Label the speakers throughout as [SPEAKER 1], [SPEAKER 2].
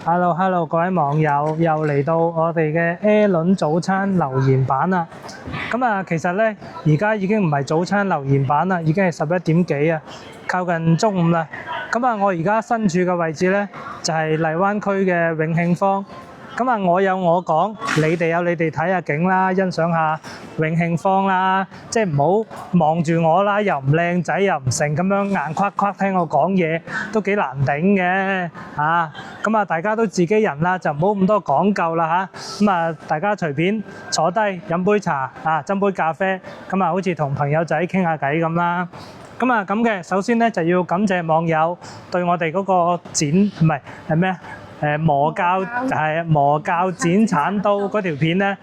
[SPEAKER 1] Hello，各位網友，又嚟到我哋嘅 A 輪早餐留言版啦。其實咧，而家已經唔係早餐留言版啦，已經係11點幾啊，靠近中午啦。我而家身處嘅位置咧，就係荔灣區嘅永慶坊。我有我講，你哋有你哋睇下景啦，欣賞下永慶坊啦，即係唔好望住我啦，又唔靚仔又唔成咁樣硬框框聽我講嘢，都幾難頂嘅嚇。大家都自己人啦，就唔好咁多講究啦嚇。大家隨便坐低飲杯茶啊，斟杯咖啡，好似同朋友仔傾下偈咁啦。首先咧就要感謝網友對我哋嗰個磨鉸剪鏟刀嗰條片咧，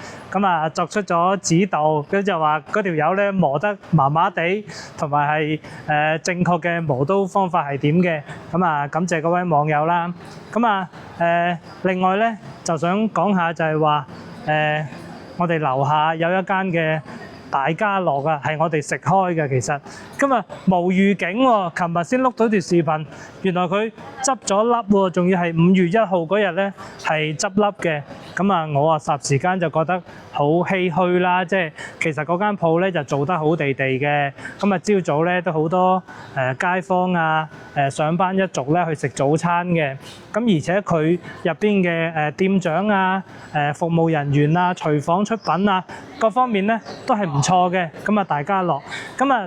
[SPEAKER 1] 作出咗指導，佢就話嗰條友咧磨得麻麻地，同埋係正確嘅磨刀方法係點嘅，感謝嗰位網友啦。另外咧就想講下就係話我哋樓下有一間嘅大家樂啊，係我哋食開嘅。其實今日無預警喎，琴日先碌到條視頻，原來佢執咗笠喎，仲要係5月1號嗰日咧係執笠嘅。我霎時間就覺得好唏噓啦，即係其實嗰間鋪咧就做得好地地嘅。朝早咧都好多街坊啊上班一族咧去食早餐嘅。而且佢入邊嘅店長啊、服務人員啊、廚房出品啊各方面咧都係唔錯嘅。大家樂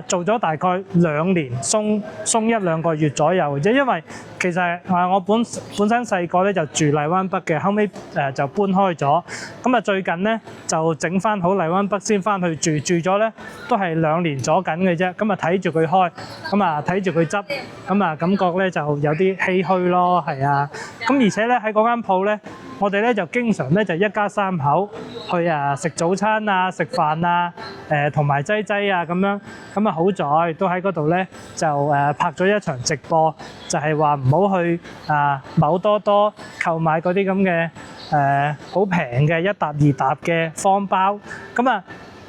[SPEAKER 1] 做咗大概2年，鬆1-2個月左右嘅啫。因為其實我本身細個咧就住荔灣北嘅，後尾就搬開咗。最近咧就整翻好荔灣北先翻去住咗咧，都係2年咗緊嘅啫。睇住佢開，睇住佢執，感覺咧就有啲唏噓咯，係啊。而且咧喺嗰間鋪咧，我哋咧就經常咧就一家3口去食早餐啊、食飯啊、同埋擠啊咁樣。好在都喺嗰度咧就拍咗一場直播，就係話唔好去某多多購買嗰啲咁嘅好平嘅1沓2沓嘅方包。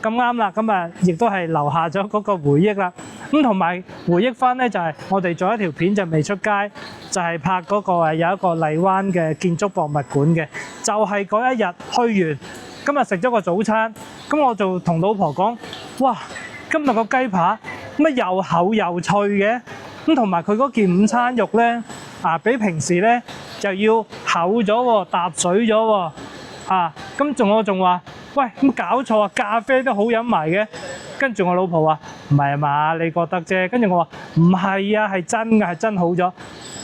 [SPEAKER 1] 咁啱啦，亦都係留下咗嗰個回憶啦。同埋回憶翻咧，就係我哋做一條片就未出街，就係拍嗰個有一個荔灣嘅建築博物館嘅，就係嗰一日去完，今日食咗個早餐，我就同老婆講：哇，今日個雞扒乜又厚又脆嘅，同埋佢嗰件午餐肉咧比平時咧就要厚咗喎，搭水咗喎。我仲話：喂，咁搞錯啊！咖啡都好飲埋嘅。跟住我老婆話：唔係嘛，你覺得啫。跟住我話：唔係啊，係真嘅，係真好咗。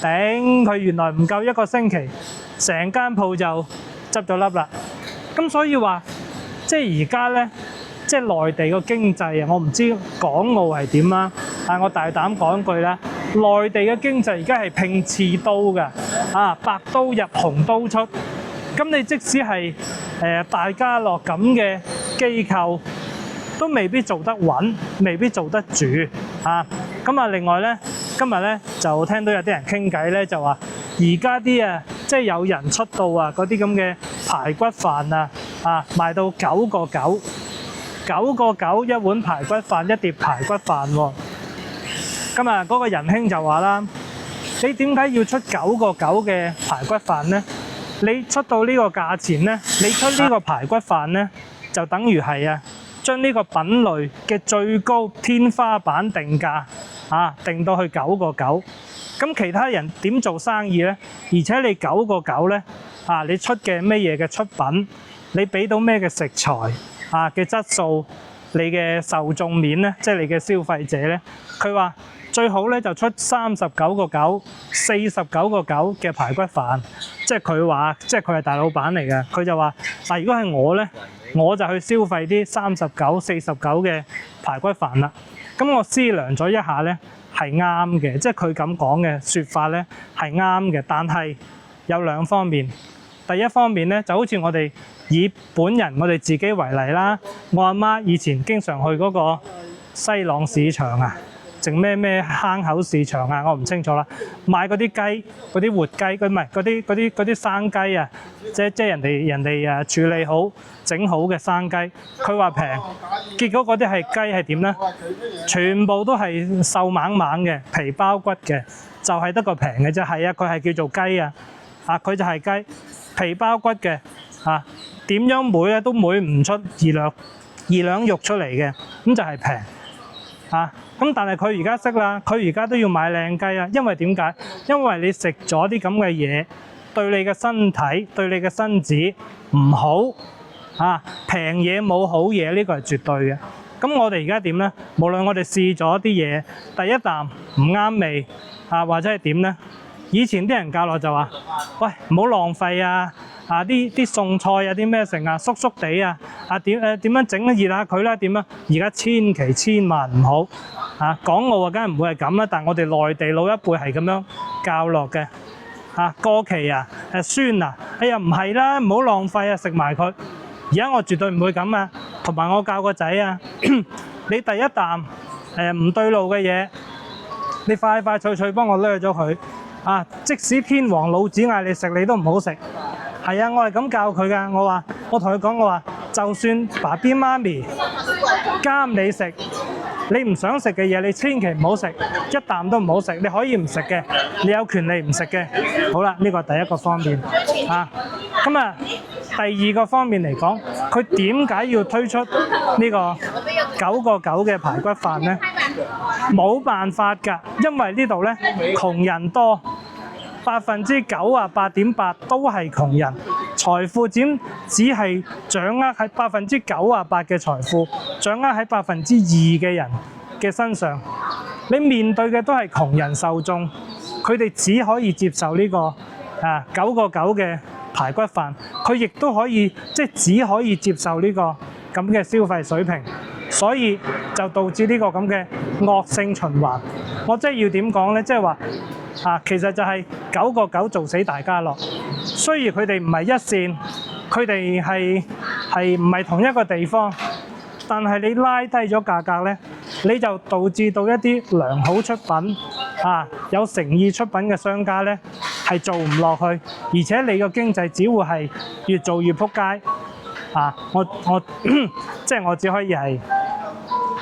[SPEAKER 1] 頂，佢原來唔夠1個星期，成間鋪就執咗笠啦。所以話，即係而家咧，即係內地個經濟啊，我唔知港澳係點啦。但我大膽講句啦，內地嘅經濟而家係拼刺刀㗎，白刀入紅刀出。你即使係大家樂咁嘅機構，都未必做得穩，未必做得住另外咧，今日咧就聽到有啲人傾偈咧，就話而家啲即係有人出到嗰啲咁嘅排骨飯賣到9個9，9個9一碗排骨飯，一碟排骨飯喎。嗰個仁兄就話啦：你點解要出9個9嘅排骨飯咧？你出到呢個價錢咧，你出呢個排骨飯咧，就等於係將呢個品類嘅最高天花板定價定到去9個9。其他人點做生意咧？而且你9個9咧你出嘅咩嘢嘅出品，你俾到咩嘅食材嘅質素，你嘅受眾面咧，即係你嘅消費者咧，佢話最好咧就出39個9、49個9嘅排骨飯。即係佢話，即係佢係大老闆嚟嘅，佢就話：嗱，如果係我咧，我就去消費啲39、49嘅排骨飯啦。我思量咗一下咧，係啱嘅，即係佢咁講嘅説法咧係啱嘅。但係有2方面。第一方面咧，就好似我哋以本人我哋自己為例啦。我阿媽以前經常去嗰個西朗市場整咩坑口市場我唔清楚啦。買嗰啲雞，嗰啲活雞，唔係嗰啲生雞即係人哋處理好、整好嘅生雞。佢話平，結果嗰啲係雞係點咧？全部都係瘦猛猛嘅，皮包骨嘅，就係得個平嘅啫。係佢係叫做雞佢就係雞，皮包骨嘅點樣煨咧都煨唔出二兩肉出嚟嘅，咁就係平咁但係佢而家識啦，佢而家都要買靚雞啦，因為點解？因為你食咗啲咁嘅嘢，對你嘅身體、對你嘅身子唔好平嘢冇好嘢，呢個係絕對嘅。咁我哋而家點呢？無論我哋試咗啲嘢，第一啖唔啱味或者係點呢？以前啲人教我就話：喂，唔好浪費啲餸菜啲咩成縮縮地點樣整熱下佢啦？點啊？而家千萬唔好港澳梗係唔會係咁啦，但係我哋內地老一輩係咁樣教落嘅過期酸哎呀唔係啦，唔好浪費食埋佢。而家我絕對唔會咁同埋我教個仔你第一啖唔對路嘅嘢，你快脆幫我掠咗佢即使天王老子嗌你食，你都唔好食。係我係咁教佢噶。我同佢講，我話就算爸 B 媽咪監你食，你唔想食嘅嘢，你千祈唔好食，一啖都唔好食。你可以唔食嘅，你有權利唔食嘅。好啦，呢個第一個方面咁第二個方面嚟講，佢點解要推出呢個9個9嘅排骨飯呢？冇辦法㗎，因為呢度呢窮人多，98.8%都係窮人，財富只係掌握喺98%嘅財富，掌握喺2%嘅人嘅身上。你面對嘅都係窮人受眾，佢哋只可以接受呢個9個9嘅排骨飯，佢亦都可以只可以接受呢個咁嘅消費水平，所以就導致呢個咁嘅惡性循環。我要點講呢？即係話其實就係9個9做死大家樂。雖然佢哋唔係一線，佢哋係唔係同一個地方，但係你拉低咗價格呢，你就導致到一啲良好出品有誠意出品嘅商家呢係做唔落去，而且你個經濟只會係越做越撲街我只可以係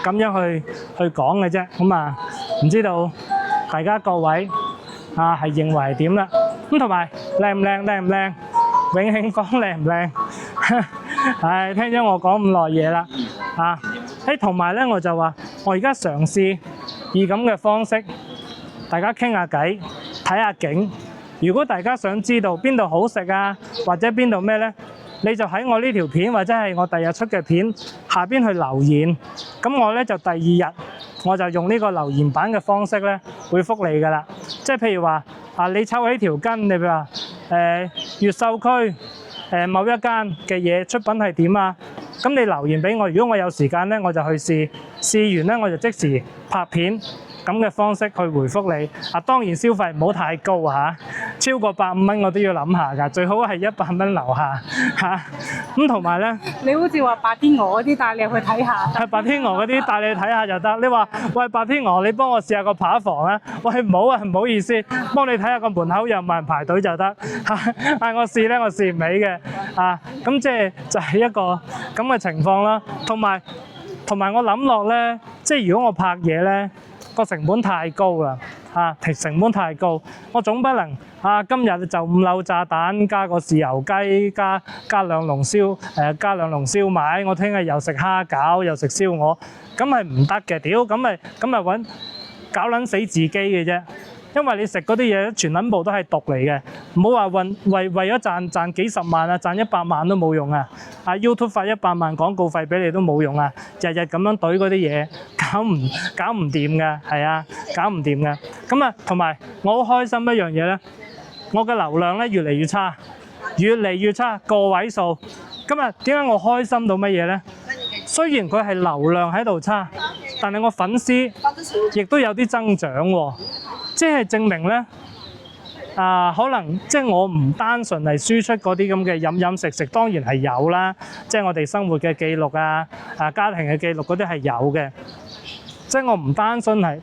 [SPEAKER 1] 咁樣去講嘅啫。咁唔知道大家各位係認為係點啦？咁同埋靚唔靚？永慶講靚唔靚？聽咗我講咁耐嘢啦同埋呢，我就話我而家嘗試以咁嘅方式，大家傾下偈，睇下景。如果大家想知道邊度好食或者邊度咩呢，你就喺我呢條片或者係我第日出嘅片下邊去留言。咁我呢就第2日我就用呢個留言版嘅方式呢會覆你㗎啦。即係譬如話你抽起條筋，你譬如話越秀區某一間嘅嘢出品係點咁你留言俾我。如果我有時間呢，我就去試完呢，我就即時拍片。咁嘅方式去回覆你當然消費唔好太高超過150蚊我都要諗下㗎，最好係100蚊樓下咁同埋呢，
[SPEAKER 2] 你好似話白天鵝嗰啲帶你去睇下，
[SPEAKER 1] 白天鵝嗰啲帶你去睇下就得。你話喂白天鵝，你幫我試下個扒房喂唔好唔好意思，幫你睇下個門口有冇人排隊就得我試呢，我試唔起嘅咁就係一個咁嘅情況啦。同埋我諗落呢，如果我拍嘢呢，個成本太高啦成本太高，我總不能今日就5柳炸彈加個豉油雞加2籠燒賣，我聽日又食蝦餃又食燒鵝，咁係唔得嘅。屌咁咪搞撚死自己嘅啫。因為你食嗰啲嘢全撚部都係毒嚟嘅，唔好話為咗賺幾十萬賺100萬都冇用YouTube 發100萬廣告費俾你都冇用日日咁樣懟嗰啲嘢，搞唔掂㗎，搞唔掂㗎。咁同埋我好開心一樣嘢咧，我嘅流量咧越嚟越差，個位數。今日點解我開心到乜嘢咧？雖然佢係流量喺度差，但係我粉絲亦都有啲增長喎。即係證明咧，可能我唔單純係輸出嗰啲咁嘅飲食，當然係有啦。我哋生活嘅記錄家庭嘅記錄嗰啲係有嘅。我唔單純係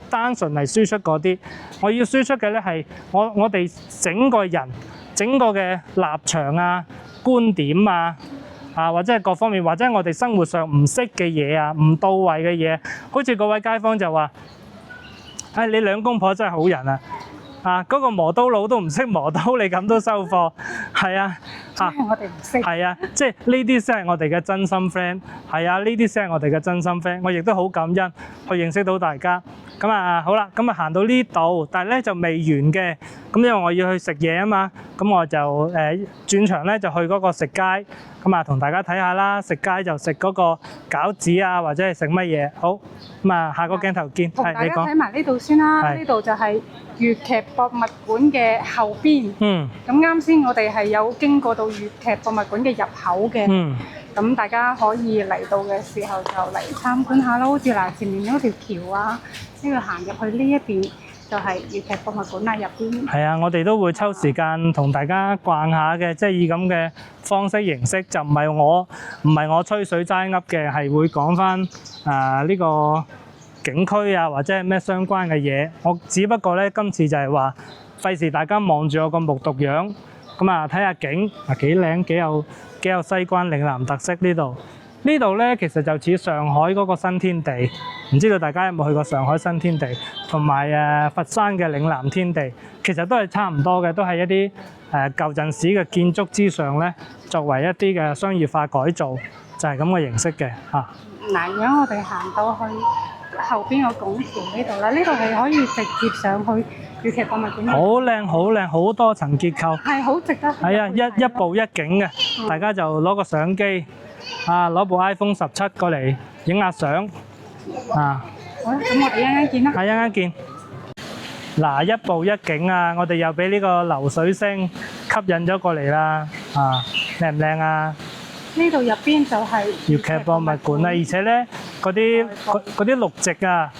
[SPEAKER 1] 輸出嗰啲，我要輸出嘅咧係我哋整個人整個嘅立場觀點或者係各方面，或者我哋生活上唔識嘅嘢唔到位嘅嘢，好似嗰位街坊就話。你兩公婆真係好人嗰個磨刀佬都唔識磨刀，你咁都收貨，係啊，
[SPEAKER 2] 因為我哋唔識。
[SPEAKER 1] 係啊，即係呢啲先係我哋嘅真心 friend，係啊，呢啲先係我哋嘅真心 friend。我亦都好感恩去認識到大家。咁啊，好啦，咁啊行到呢度，但係咧就未完嘅。咁因為我要去食嘢啊嘛，咁我就轉場咧就去嗰個食街，咁啊同大家睇下啦。食街就食嗰個餃子啊，或者係食乜嘢。好，咁啊下個鏡頭見，
[SPEAKER 2] 同大家
[SPEAKER 1] 係你講。
[SPEAKER 2] 睇埋呢度先啦，
[SPEAKER 1] 係
[SPEAKER 2] 呢度就係粵劇博物館嘅後邊。
[SPEAKER 1] 嗯
[SPEAKER 2] 咁啱先，我哋係有經過到粵劇博物館嘅入口嘅。
[SPEAKER 1] 嗯，
[SPEAKER 2] 咁大家可以嚟到嘅時候就嚟參觀下啦。好似嗱前面嗰條橋啊，呢度行入去呢一邊就係粵劇博物館啦，入邊。
[SPEAKER 1] 係啊，我哋都會抽時間同大家逛下嘅，即係以咁嘅方式形式，就唔係我吹水齋噏嘅，係會講翻呢個景區啊，或者係咩相關嘅嘢。我只不過咧今次就係話費事大家望住我個木獨樣，咁啊睇下景啊幾靚，幾有西關嶺南特色呢度。呢度咧其實就似上海嗰個新天地，唔知道大家有冇去過上海新天地，同埋佛山嘅嶺南天地，其實都係差唔多嘅，都係一啲舊陣時嘅建築之上咧，作為一啲嘅商業化改造，就係咁嘅形式嘅嚇。
[SPEAKER 2] 嗱，而家我哋行到去後邊個拱橋呢度啦，呢度係可以直接上去粵劇博物館。
[SPEAKER 1] 好靚好靚，好多層結構。
[SPEAKER 2] 係好值得。
[SPEAKER 1] 係啊，一步一景嘅，大家就攞個相機攞部 iPhone 17過嚟影下相啊。
[SPEAKER 2] 好啦，咁我哋一陣間見啦。
[SPEAKER 1] 係一陣間見。嗱，一步一景啊！我哋又俾呢個流水聲吸引咗過嚟啦。靚唔靚啊？
[SPEAKER 2] 呢度入邊就係
[SPEAKER 1] 粵劇博物館啦，而且咧嗰啲綠植啊，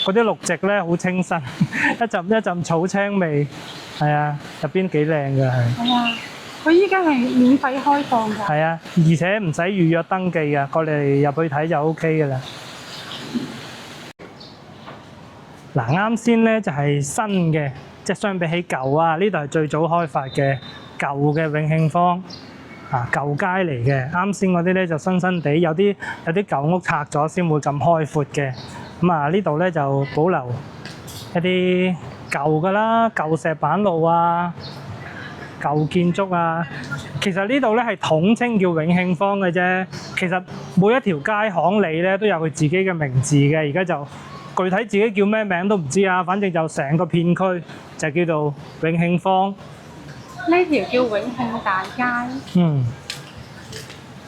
[SPEAKER 1] 嗰啲綠植咧好清新，一陣草青味，係啊，入邊幾靚㗎係。
[SPEAKER 2] 係啊，佢依家係免費開放㗎。
[SPEAKER 1] 係啊，而且唔使預約登記㗎，過嚟入去睇就 OK 㗎啦。嗱，啱先咧就係新嘅，即係相比起舊啊，呢度係最早開發嘅舊嘅永慶坊。舊街嚟嘅，啱先嗰啲咧就新新地，有啲舊屋拆咗先會咁開闊嘅。咁啊呢度咧就保留一啲舊㗎啦，舊石板路啊，舊建築啊。其實呢度咧係統稱叫永慶坊嘅啫。其實每一條街巷里咧都有佢自己嘅名字嘅。而家就具體自己叫咩名都唔知啊。反正就成個片區就叫做永慶坊。
[SPEAKER 2] 呢條叫永慶大街。
[SPEAKER 1] 嗯。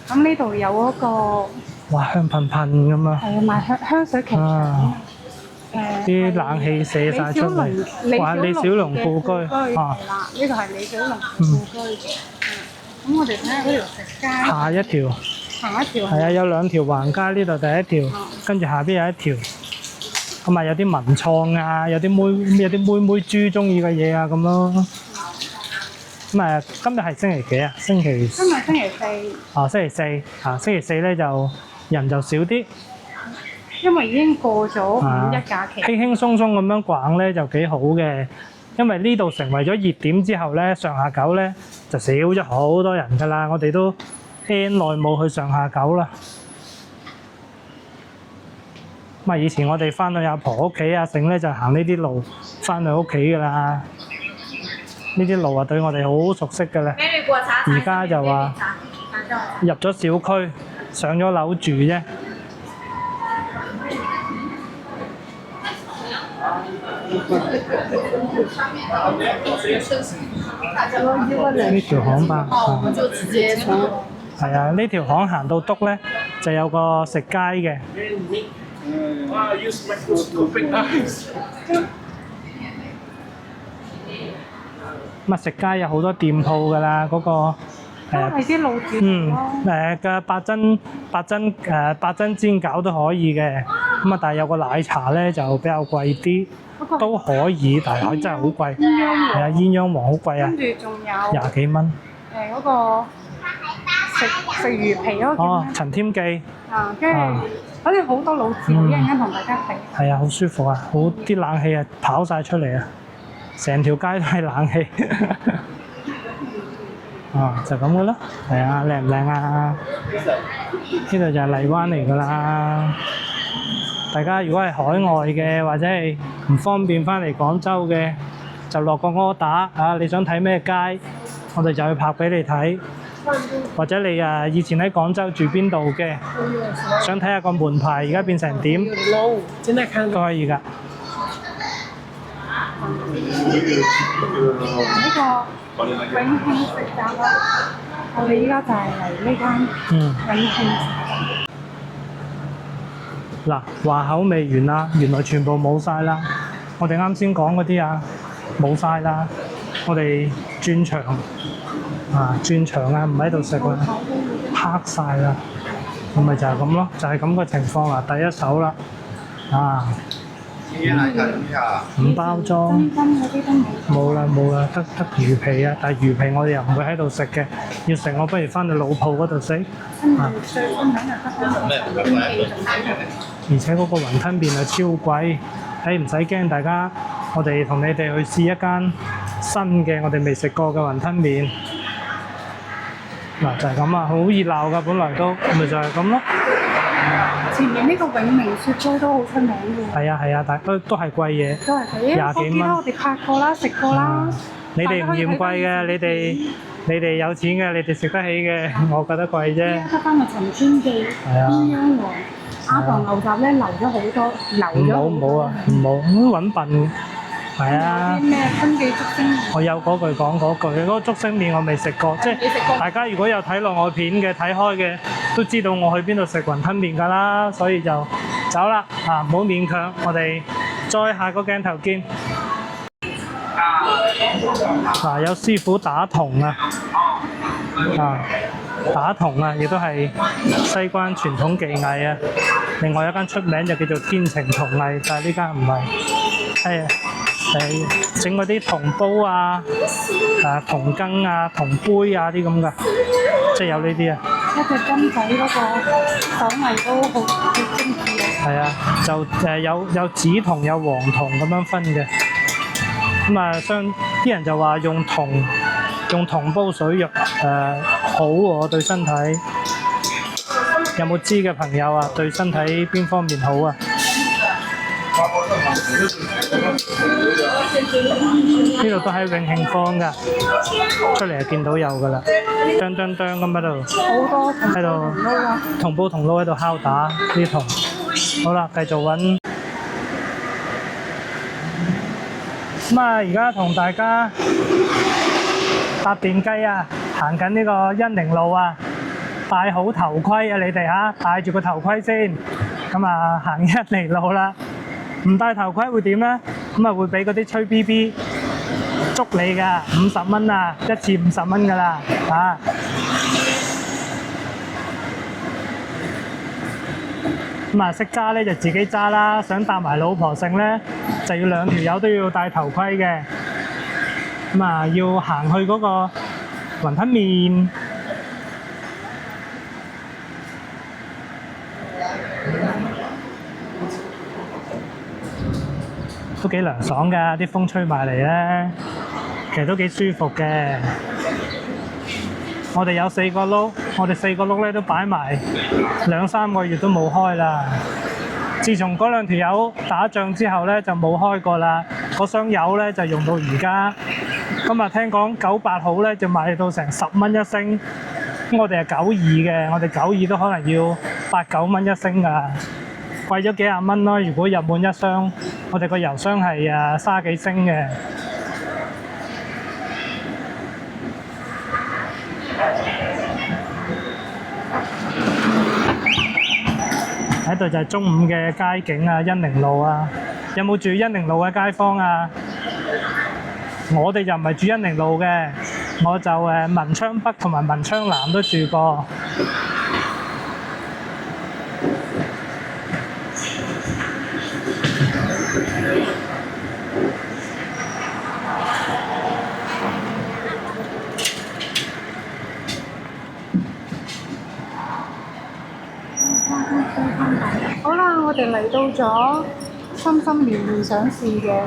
[SPEAKER 2] 咁呢度有嗰個
[SPEAKER 1] 哇，香噴噴咁啊！
[SPEAKER 2] 係賣香水劇場。
[SPEAKER 1] 啲冷氣射晒出嚟。哇！李小龍故居。
[SPEAKER 2] 係啦，呢度係李小龍故居嘅。咁我哋睇下嗰條食街。
[SPEAKER 1] 下一條。
[SPEAKER 2] 下一條。
[SPEAKER 1] 係啊，有兩條橫街，呢度第一條，跟住下邊有一條。咁啊，有啲文創啊，有啲妹豬中意嘅嘢啊，咁咯。咁啊，今日係星期幾啊？星期。
[SPEAKER 2] 今日星期四。
[SPEAKER 1] 星期四。星期四咧就人就少啲。
[SPEAKER 2] 因為已經過咗五一假期。輕
[SPEAKER 1] 輕鬆鬆咁樣逛咧就幾好嘅，因為呢度成為咗熱點之後咧，上下九咧就少咗好多人㗎啦。我哋都 N 耐冇去上下九啦。咁啊，以前我哋翻去阿婆屋企啊，剩咧就行呢啲路翻去屋企㗎啦。呢啲路啊，對我哋好熟悉㗎啦。而家就話入咗小區，上咗樓住啫。呢條巷吧。係啊，呢條巷行到篤咧，就有個食街嘅。咁啊，食街有好多店鋪㗎啦，嗰個
[SPEAKER 2] 都係啲老字號
[SPEAKER 1] 嘅八珍煎餃都可以嘅。咁啊，但係有個奶茶咧就比較貴啲，都可以，但係真係好貴。係啊，鴛鴦王好貴啊。
[SPEAKER 2] 跟住仲有
[SPEAKER 1] 20幾蚊。
[SPEAKER 2] 嗰個食魚皮嗰個叫咩？
[SPEAKER 1] 陳添記。
[SPEAKER 2] 跟住好似好多老字號，一陣間同大家睇。
[SPEAKER 1] 係啊，好舒服啊，好啲冷氣啊跑晒出嚟啊，成條街都係冷氣。就咁嘅啦。係啊，靚唔靚啊？呢度就係荔灣嚟㗎啦。大家如果係海外嘅或者係唔方便翻嚟廣州嘅，就就落個 order 啊，你想睇咩街，我哋就去拍俾你睇。或者你以前喺廣州住邊度嘅，想睇下個門牌而家變成點，都可以㗎。
[SPEAKER 2] 呢個永慶食宅啦，我哋依家就係嚟呢間永慶。
[SPEAKER 1] 嗱，話口未完啦，原來全部冇晒啦。我哋啱先講嗰啲冇晒啦。我哋轉場唔喺度食啦，黑晒啦。咁咪就係咁咯，就係咁個情況啦。第一手啦，唔包裝，冇啦，得魚皮啊！但係魚皮我哋又唔會喺度食嘅，要食我不如翻去老鋪嗰度食。而且嗰個雲吞麵係超貴，唔使驚大家，我哋同你哋去試一間新嘅我哋未食過嘅雲吞麵。嗱就係咁啊，好熱鬧㗎，本來都咪就係咁咯。
[SPEAKER 2] 前面呢個永明雪糕都好出名嘅。
[SPEAKER 1] 係啊，但都係貴嘢。
[SPEAKER 2] 都係佢
[SPEAKER 1] 20幾蚊。
[SPEAKER 2] 我哋拍過啦，食過啦。
[SPEAKER 1] 你哋唔嫌貴嘅，你哋有錢嘅，你哋食得起嘅，我覺得貴啫。
[SPEAKER 2] 得翻個陳天記鴛鴦王鴨頭牛雜咧，留咗好多，
[SPEAKER 1] 唔好咁揾笨。係啊。
[SPEAKER 2] 啲咩分記竹升麵？
[SPEAKER 1] 我有嗰句講嗰句，嗰個竹升麵我未食過，即係大家如果有睇落我片嘅睇開嘅，都知道我去邊度食雲吞麵㗎啦，所以就走啦唔好勉強，我哋再下個鏡頭見。有師傅打銅打銅亦都係西關傳統技藝啊。另外一間出名就叫做天晴銅藝，但係呢間唔係，整嗰啲銅煲銅羹銅杯啲咁噶，即係有呢啲啊。
[SPEAKER 2] 一隻金仔嗰個手藝都好精緻啊。
[SPEAKER 1] 係啊，就有紫銅有黃銅咁樣分嘅。咁啲人就話用銅煲水肉好喎，對身體。有冇知嘅朋友對身體邊方面好啊？呢度都喺永慶坊㗎，出嚟就見到有㗎啦，咁喺度，
[SPEAKER 2] 好多
[SPEAKER 1] 喺度銅煲銅撈喺度敲打啲銅。好啦，繼續揾。而家同大家搭電雞行緊呢個恩寧路戴好頭盔你哋戴住個頭盔先。行恩寧路啦。唔戴頭盔會點呢？會俾嗰啲吹 BB 捉你㗎，50蚊一次50蚊㗎啦識揸咧就自己揸啦，想搭埋老婆剩咧就要兩條友都要戴頭盔嘅。要行去嗰個雲吞麵。都幾涼爽㗎，啲風吹埋嚟咧，其實都幾舒服嘅。我哋有4個轆，我哋4個轆咧都擺埋2-3個月都冇開啦。自從嗰2條友打仗之後咧就冇開過啦。嗰箱油咧就用到而家。今日聽講98號咧就賣到成10蚊一升，我哋係92嘅，我哋92都可能要8-9蚊一升㗎。貴咗幾廿蚊咯，如果入滿一箱，我哋個油箱係30幾升嘅。喺度就係中午嘅街景恩寧路有冇住恩寧路嘅街坊我哋就唔係住恩寧路嘅，我就文昌北同埋文昌南都住過。
[SPEAKER 2] 好啦，我哋嚟到咗心心念念想試嘅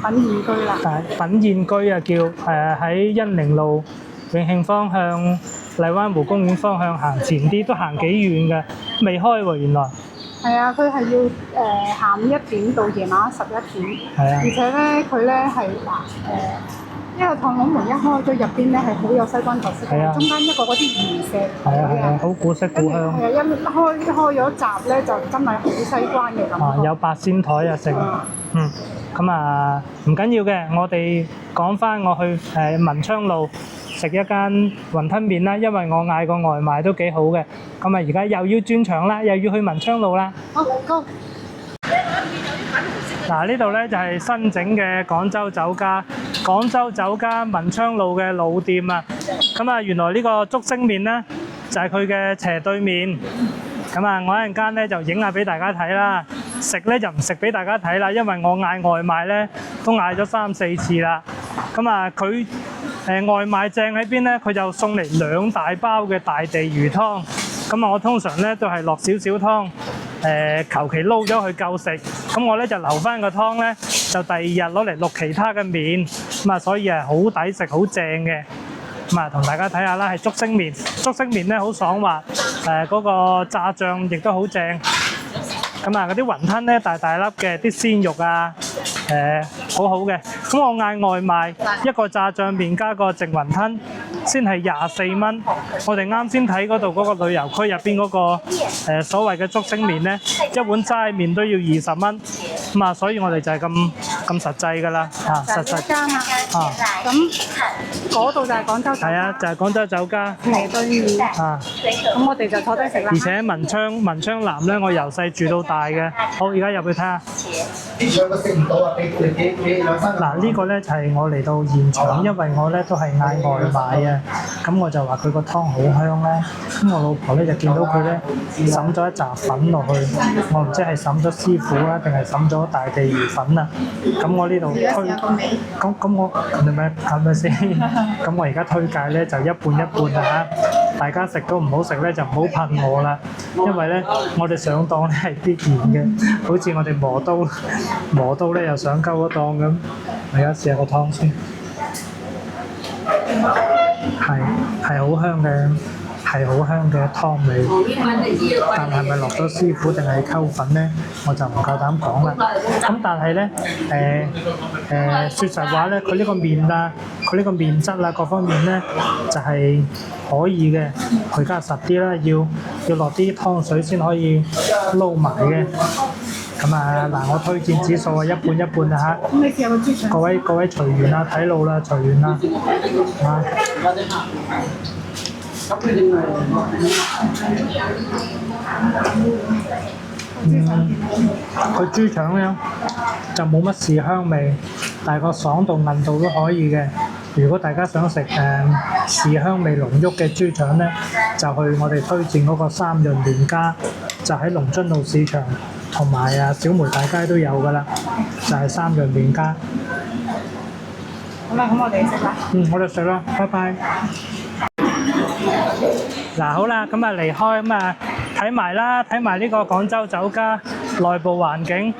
[SPEAKER 2] 品宴居啦。
[SPEAKER 1] 品宴居叫喺恩寧路永慶方向荔灣湖公園方向行前啲，都行幾遠嘅，未開喎原來。
[SPEAKER 2] 係啊，佢係要下午1點到夜晚11點，
[SPEAKER 1] 係啊
[SPEAKER 2] 而且咧佢咧係一個趟籠門一開咗入邊咧係好有西關特色
[SPEAKER 1] 係啊
[SPEAKER 2] 嘅，中間一個嗰啲圓石
[SPEAKER 1] 係啊係啊，好古色
[SPEAKER 2] 跟住
[SPEAKER 1] 古香
[SPEAKER 2] 係啊，一開咗閘咧就真係好西關嘅感
[SPEAKER 1] 啊，
[SPEAKER 2] 覺。
[SPEAKER 1] 有八仙台啊剩，咁啊唔緊要嘅，我哋講翻我去文昌路食一間雲吞麵啦，因為我嗌個外賣都幾好嘅，咁啊而家又要轉場啦，又要去文昌路啦。
[SPEAKER 2] 好，Go！
[SPEAKER 1] 嗱，呢度咧就係新整嘅廣州酒家，廣州酒家文昌路嘅老店啊。咁啊，原來呢個竹升麵咧就係佢嘅斜對面。咁啊，我一陣間咧就影下俾大家睇啦。食咧就唔食俾大家睇啦，因為我嗌外賣咧都嗌咗3、4次啦。咁啊，佢外賣正喺邊咧？佢就送嚟2大包嘅大地魚湯。咁啊，我通常咧都係落少少湯。求其撈咗佢夠食，咁我咧就留翻個湯咧，就第2日攞嚟淥其他嘅麵，咁啊所以係好抵食、好正嘅。咁啊同大家睇下啦，係竹升麵，竹升麵咧好爽滑，嗰個炸醬亦都好正。咁啊嗰啲雲吞咧大大粒嘅，啲鮮肉啊，好好嘅。咁我嗌外賣一個炸醬麵加個淨雲吞，先係24蚊。我哋啱先睇嗰度嗰個旅遊區入邊嗰個所謂嘅竹升麵咧，一碗齋麵都要20蚊。咁啊，所以我哋就係咁實際㗎啦，實際。
[SPEAKER 2] 間啦，咁嗰度就係廣州酒家。
[SPEAKER 1] 係啊，就係廣州酒家。
[SPEAKER 2] 斜對面。
[SPEAKER 1] 啊，
[SPEAKER 2] 咁我哋就坐低食啦。
[SPEAKER 1] 而且文昌南咧，我由細住到大嘅。好，而家入去睇下。嗱，呢個咧就係我嚟到現場，因為我咧都係嗌外賣啊，咁我就話佢個湯好香咧，咁我老婆咧就見到佢咧揼咗一紮粉落去，我唔知係揼咗師傅啊，定係揼咗大地魚粉啊，咁我呢度推，咁我係咪先？咁我而家推介咧就一半一半啊，大家食都唔好食咧就唔好噴我啦，因為咧我哋上當咧係必然嘅，好似我哋磨刀咧又上鳩一檔咁，我而家試下個湯先，係好香嘅，係好香嘅湯味，但係咪落咗師傅定係溝粉咧，我就唔夠膽講啦。咁但係咧，説實話咧，佢呢個麵啊，佢呢個麵質啊，各方面咧就係可以嘅，佢加實啲啦，要落啲湯水先可以撈埋嘅。咁啊嗱，我推薦指數啊一半一半啊嚇。
[SPEAKER 2] 咁你試下個豬腸。
[SPEAKER 1] 各位隨緣啦，睇路啦，隨緣啦，啊！佢豬腸咧就冇乜豉香味，但係個爽度韌度都可以嘅。如果大家想食豉香味濃郁嘅豬腸咧，就去我哋推薦嗰個三潤連家，就喺龍津路市場同埋小梅大街都有㗎啦，就係三潤連家。
[SPEAKER 2] 好啦，咁我哋食啦。
[SPEAKER 1] 我哋食啦，拜拜。嗱，好啦，咁啊離開咁啊睇埋啦，睇埋呢個廣州酒家內部環境，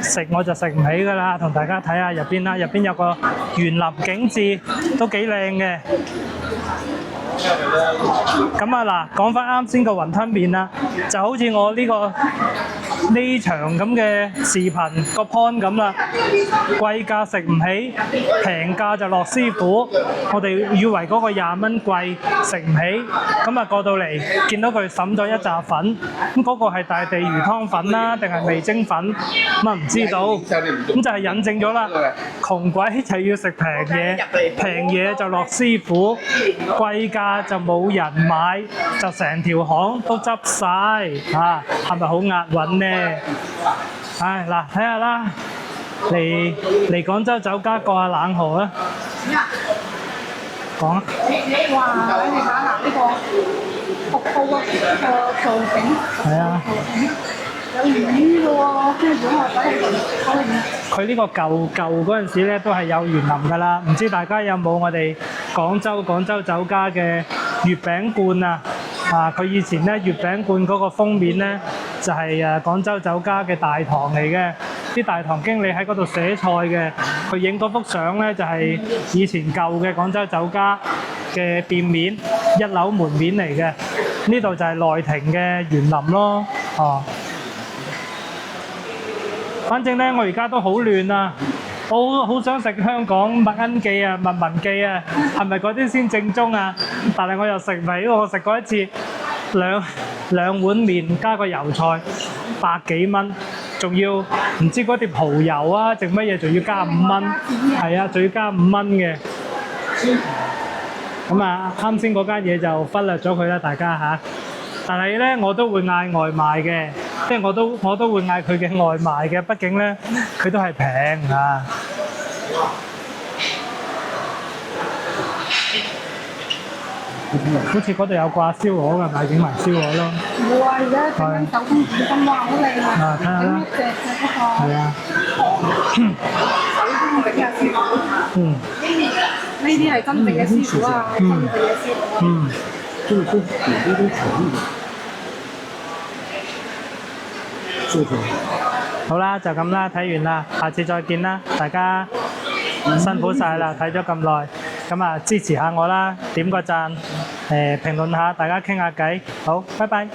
[SPEAKER 1] 食我就食唔起㗎啦，同大家睇下入邊啦，入邊有個園林景緻，都幾靚嘅。咁啊嗱，講翻啱先個雲吞麵啦，就好似我呢場咁嘅視頻個 point 咁啦，貴價食唔起，平價就落師傅。我哋以為嗰個20蚊貴，食唔起，咁啊過到嚟見到佢揼咗一紮粉，咁嗰個係大地魚湯粉啦，定係味精粉，咁啊唔知道，咁就係引證咗啦。窮鬼就要食平嘢，平嘢就落師傅，貴價就冇人買，就成條巷都執晒嚇，係咪好押韻呢？唉嗱，睇下啦，嚟廣州酒家過下冷河啦。講啊！
[SPEAKER 2] 哇！你睇下嗱，呢個瀑布啊，呢個造景，
[SPEAKER 1] 係啊，
[SPEAKER 2] 有魚嘅喎，跟住我睇
[SPEAKER 1] 佢呢個舊嗰陣時咧，都係有園林㗎啦。唔知大家有冇我哋廣州酒家嘅月餅罐啊？佢以前咧月餅罐嗰個封面咧就係廣州酒家嘅大堂嚟嘅，啲大堂經理喺嗰度寫菜嘅，佢影嗰幅相咧就係以前舊嘅廣州酒家嘅店面1樓門面嚟嘅，呢度就係內庭嘅園林咯，反正咧，我而家都好亂啊！我好想食香港麥奀記啊、麥文記啊，係咪嗰啲先正宗啊？但係我又食唔起喎，我食過一次兩碗麵加個油菜百幾蚊，仲要唔知嗰碟蠔油啊定乜嘢，仲要加5蚊，係啊，仲要加5蚊嘅。咁啊，啱先嗰間嘢就忽略咗佢啦，大家嚇。但係咧，我都會嗌外賣嘅，即係我都會嗌佢嘅外賣嘅，畢竟咧佢都係平啊。好似嗰度有掛燒鵝㗎，咪整埋燒鵝咯。
[SPEAKER 2] 冇啊！而家整緊手工點心，哇，好靚啊！
[SPEAKER 1] 啊，睇下啦。
[SPEAKER 2] 整一隻嘅嗰個。
[SPEAKER 1] 係啊。
[SPEAKER 2] 手工整嘅師傅。
[SPEAKER 1] 嗯。
[SPEAKER 2] 呢啲係真正嘅師傅啊！真正嘅師傅。
[SPEAKER 1] 嗯。
[SPEAKER 3] 这个是有点巧遇的。是是。
[SPEAKER 1] 好啦，就咁啦，睇完啦，下次再見啦，大家辛苦晒啦，睇咗咁耐，咁啊支持下我啦，點個讚，評論下，大家傾下偈，好，拜拜。